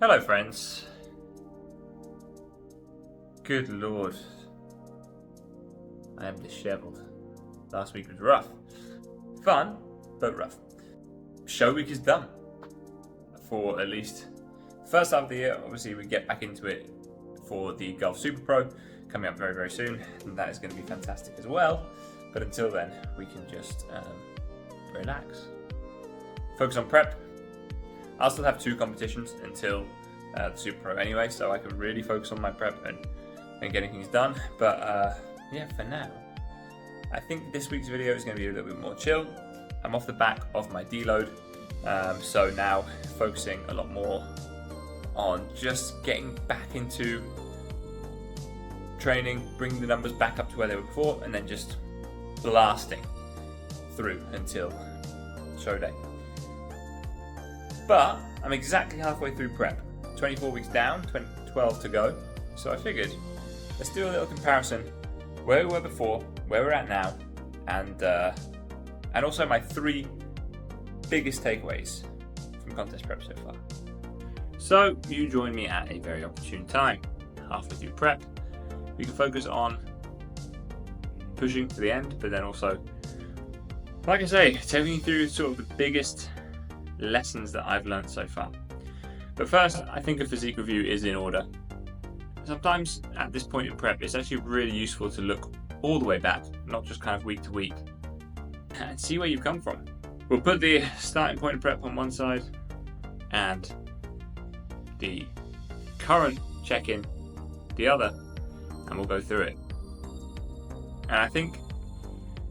Hello friends. Good lord. I am dishevelled. Last week was rough. Fun, but rough. Show week is done. For at least the first half of the year. Obviously we get back into it for the Golf Super Pro coming up very, very soon. And that is going to be fantastic as well. But until then, we can just relax. Focus on prep. I'll still have 2 competitions until the Super Pro anyway, so I can really focus on my prep and getting things done. But yeah, for now, I think this week's video is going to be a little bit more chill. I'm off the back of my deload, so now focusing a lot more on just getting back into training, bringing the numbers back up to where they were before, and then just blasting through until show day. But I'm exactly halfway through prep, 24 weeks down, 12 to go. So I figured, let's do a little comparison where we were before, where we're at now, and also my 3 biggest takeaways from contest prep so far. So you join me at a very opportune time, halfway through prep. We can focus on pushing to the end, but then also, like I say, taking you through sort of the biggest lessons that I've learned so far. But first, I think a physique review is in order. Sometimes at this point in prep, it's actually really useful to look all the way back, not just kind of week to week, and see where you've come from. We'll put the starting point of prep on one side and the current check-in the other, and we'll go through it. And I think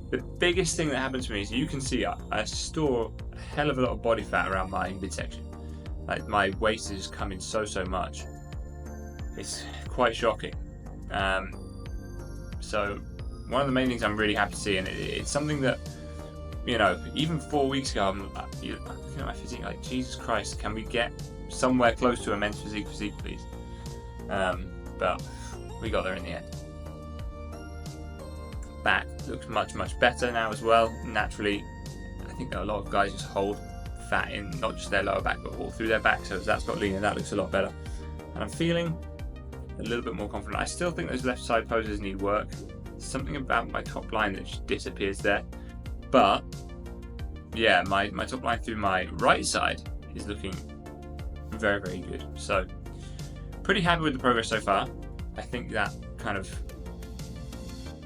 the biggest thing that happens to me is you can see I store a hell of a lot of body fat around my midsection. Like my waist is coming so much. It's quite shocking. So one of the main things I'm really happy to see, and it's something that, you know, even 4 weeks ago, I'm looking at my physique like, Jesus Christ, can we get somewhere close to a men's physique, please? But we got there in the end. Back looks much better now as well. Naturally, I think that a lot of guys just hold fat in not just their lower back but all through their back, so as that's got leaner, that looks a lot better. And I'm feeling a little bit more confident. I still think those left side poses need work. There's something about my top line that just disappears there. But yeah, my top line through my right side is looking very good. So pretty happy with the progress so far. I think that kind of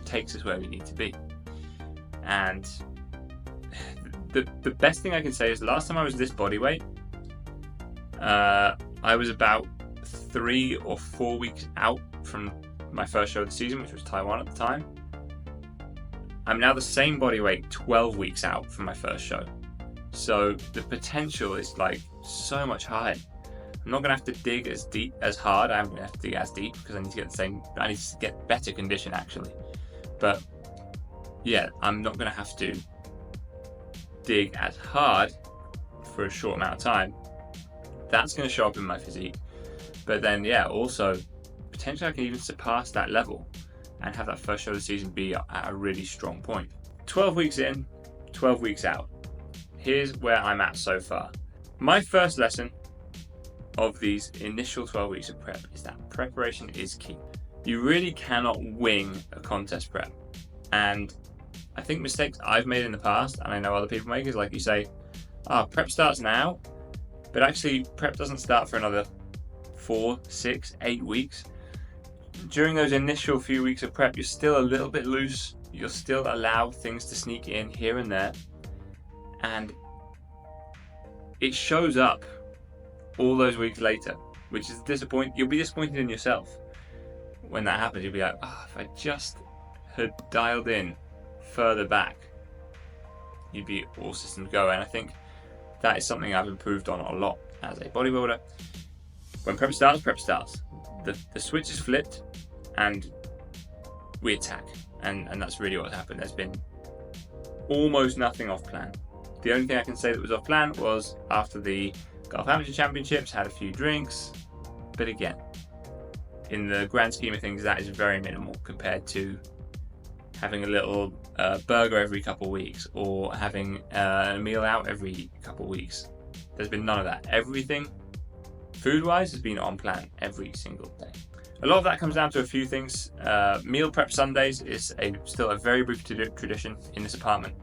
takes us where we need to be. And the best thing I can say is last time I was this body weight, I was about 3 or 4 weeks out from my first show of the season, which was Taiwan at the time. I'm now the same body weight 12 weeks out from my first show. So the potential is like so much higher. I'm not gonna have to dig as deep, as hard. I'm gonna have to dig as deep because I need to get better condition actually. But yeah, I'm not gonna have to dig as hard for a short amount of time. That's gonna show up in my physique. But then yeah, also potentially I can even surpass that level and have that first show of the season be at a really strong point. 12 weeks in, 12 weeks out. Here's where I'm at so far. My first lesson of these initial 12 weeks of prep is that preparation is key. You really cannot wing a contest prep. And I think mistakes I've made in the past, and I know other people make, is like you say, prep starts now, but actually prep doesn't start for another 4, 6, 8 weeks. During those initial few weeks of prep, you're still a little bit loose. You'll still allow things to sneak in here and there. And it shows up all those weeks later, which is disappointing. You'll be disappointed in yourself when that happens. You'll be like, if I just had dialed in further back, you'd be all systems go. And I think that is something I've improved on a lot as a bodybuilder. When prep starts, the switch is flipped and we attack, and that's really what's happened. There's been almost nothing off plan. The only thing I can say that was off plan was after the Golf Amateur Championships, had a few drinks, but again, in the grand scheme of things, that is very minimal compared to having a little burger every couple of weeks or having a meal out every couple of weeks. There's been none of that. Everything food-wise has been on plan every single day. A lot of that comes down to a few things. Meal prep Sundays is still a very brief tradition in this apartment.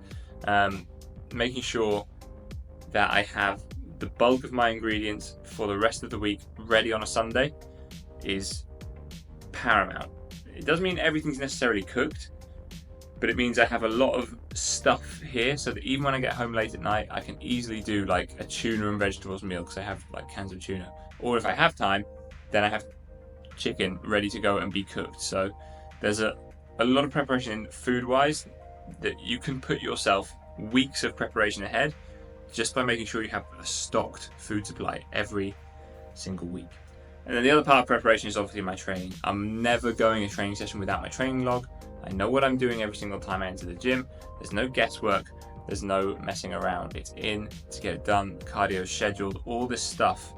Making sure that I have the bulk of my ingredients for the rest of the week ready on a Sunday is paramount. It doesn't mean everything's necessarily cooked, but it means I have a lot of stuff here so that even when I get home late at night, I can easily do like a tuna and vegetables meal because I have like cans of tuna. Or if I have time, then I have chicken ready to go and be cooked. So there's a lot of preparation food-wise that you can put yourself weeks of preparation ahead just by making sure you have a stocked food supply every single week. And then the other part of preparation is obviously my training. I'm never going a training session without my training log. I know what I'm doing every single time I enter the gym. There's no guesswork, there's no messing around. It's in to get it done, cardio is scheduled, all this stuff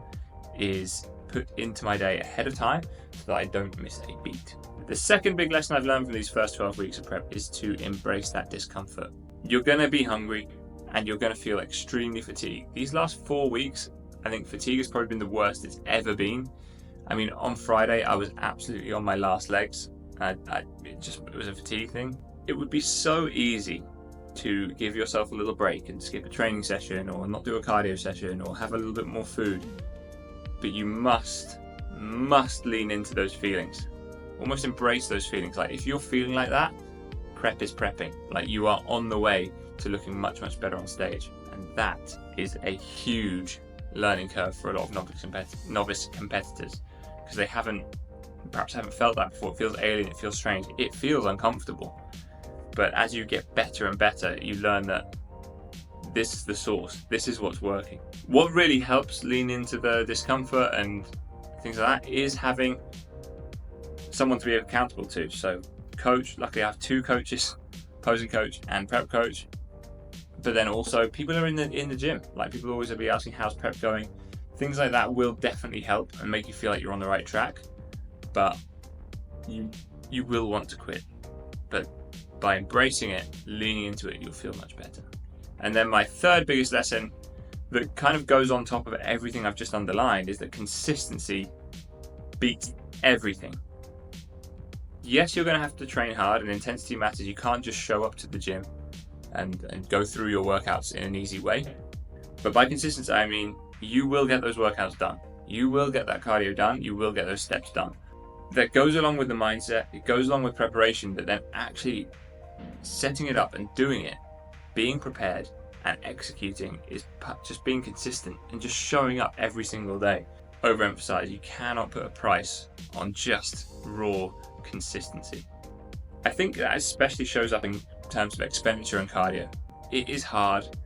is put into my day ahead of time so that I don't miss a beat. The second big lesson I've learned from these first 12 weeks of prep is to embrace that discomfort. You're gonna be hungry and you're gonna feel extremely fatigued. These last 4 weeks, I think fatigue has probably been the worst it's ever been. I mean, on Friday, I was absolutely on my last legs. It was a fatigue thing. It would be so easy to give yourself a little break and skip a training session or not do a cardio session or have a little bit more food. But you must lean into those feelings. Almost embrace those feelings. Like if you're feeling like that, prep is prepping. Like you are on the way to looking much, much better on stage. And that is a huge learning curve for a lot of novice competitors because they perhaps haven't felt that before. It feels alien, it feels strange, it feels uncomfortable. But as you get better and better, you learn that this is the source, this is what's working. What really helps lean into the discomfort and things like that is having someone to be accountable to. So coach, luckily I have 2 coaches, posing coach and prep coach. But then also people are in the gym. Like people always will be asking how's prep going. Things like that will definitely help and make you feel like you're on the right track. But you will want to quit. But by embracing it, leaning into it, you'll feel much better. And then my third biggest lesson that kind of goes on top of everything I've just underlined is that consistency beats everything. Yes, you're going to have to train hard and intensity matters. You can't just show up to the gym and go through your workouts in an easy way. But by consistency, I mean you will get those workouts done. You will get that cardio done. You will get those steps done. That goes along with the mindset. It goes along with preparation, but then actually setting it up and doing it, being prepared and executing is just being consistent and just showing up every single day. Overemphasize, you cannot put a price on just raw consistency. I think that especially shows up in terms of expenditure and cardio. It is hard,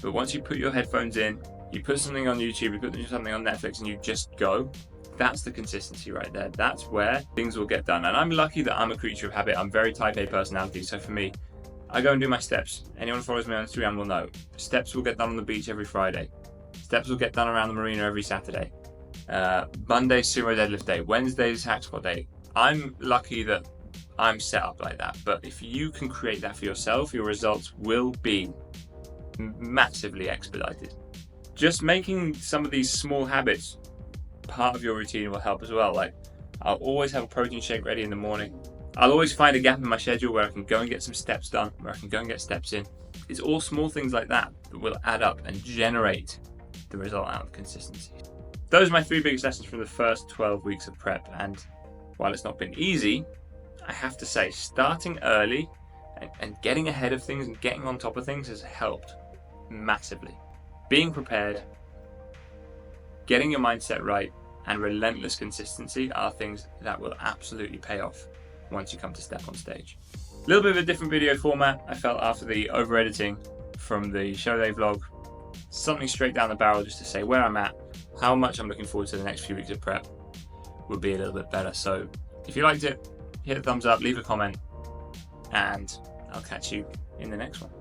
but once you put your headphones in, you put something on YouTube, you put something on Netflix and you just go, that's the consistency right there. That's where things will get done. And I'm lucky that I'm a creature of habit. I'm very type A personality. So for me, I go and do my steps. Anyone who follows me on Instagram will know. Steps will get done on the beach every Friday. Steps will get done around the marina every Saturday. Monday, sumo deadlift day. Wednesday is hack squat day. I'm lucky that I'm set up like that. But if you can create that for yourself, your results will be massively expedited. Just making some of these small habits part of your routine will help as well. Like I'll always have a protein shake ready in the morning. I'll always find a gap in my schedule where I can go and get some steps done, where I can go and get steps in. It's all small things like that that will add up and generate the result out of consistency. Those are my 3 biggest lessons from the first 12 weeks of prep. And while it's not been easy, I have to say starting early and getting ahead of things and getting on top of things has helped massively. Being prepared, getting your mindset right, and relentless consistency are things that will absolutely pay off once you come to step on stage. A little bit of a different video format, I felt, after the over-editing from the show day vlog. Something straight down the barrel just to say where I'm at, how much I'm looking forward to the next few weeks of prep will be a little bit better. So if you liked it, hit a thumbs up, leave a comment, and I'll catch you in the next one.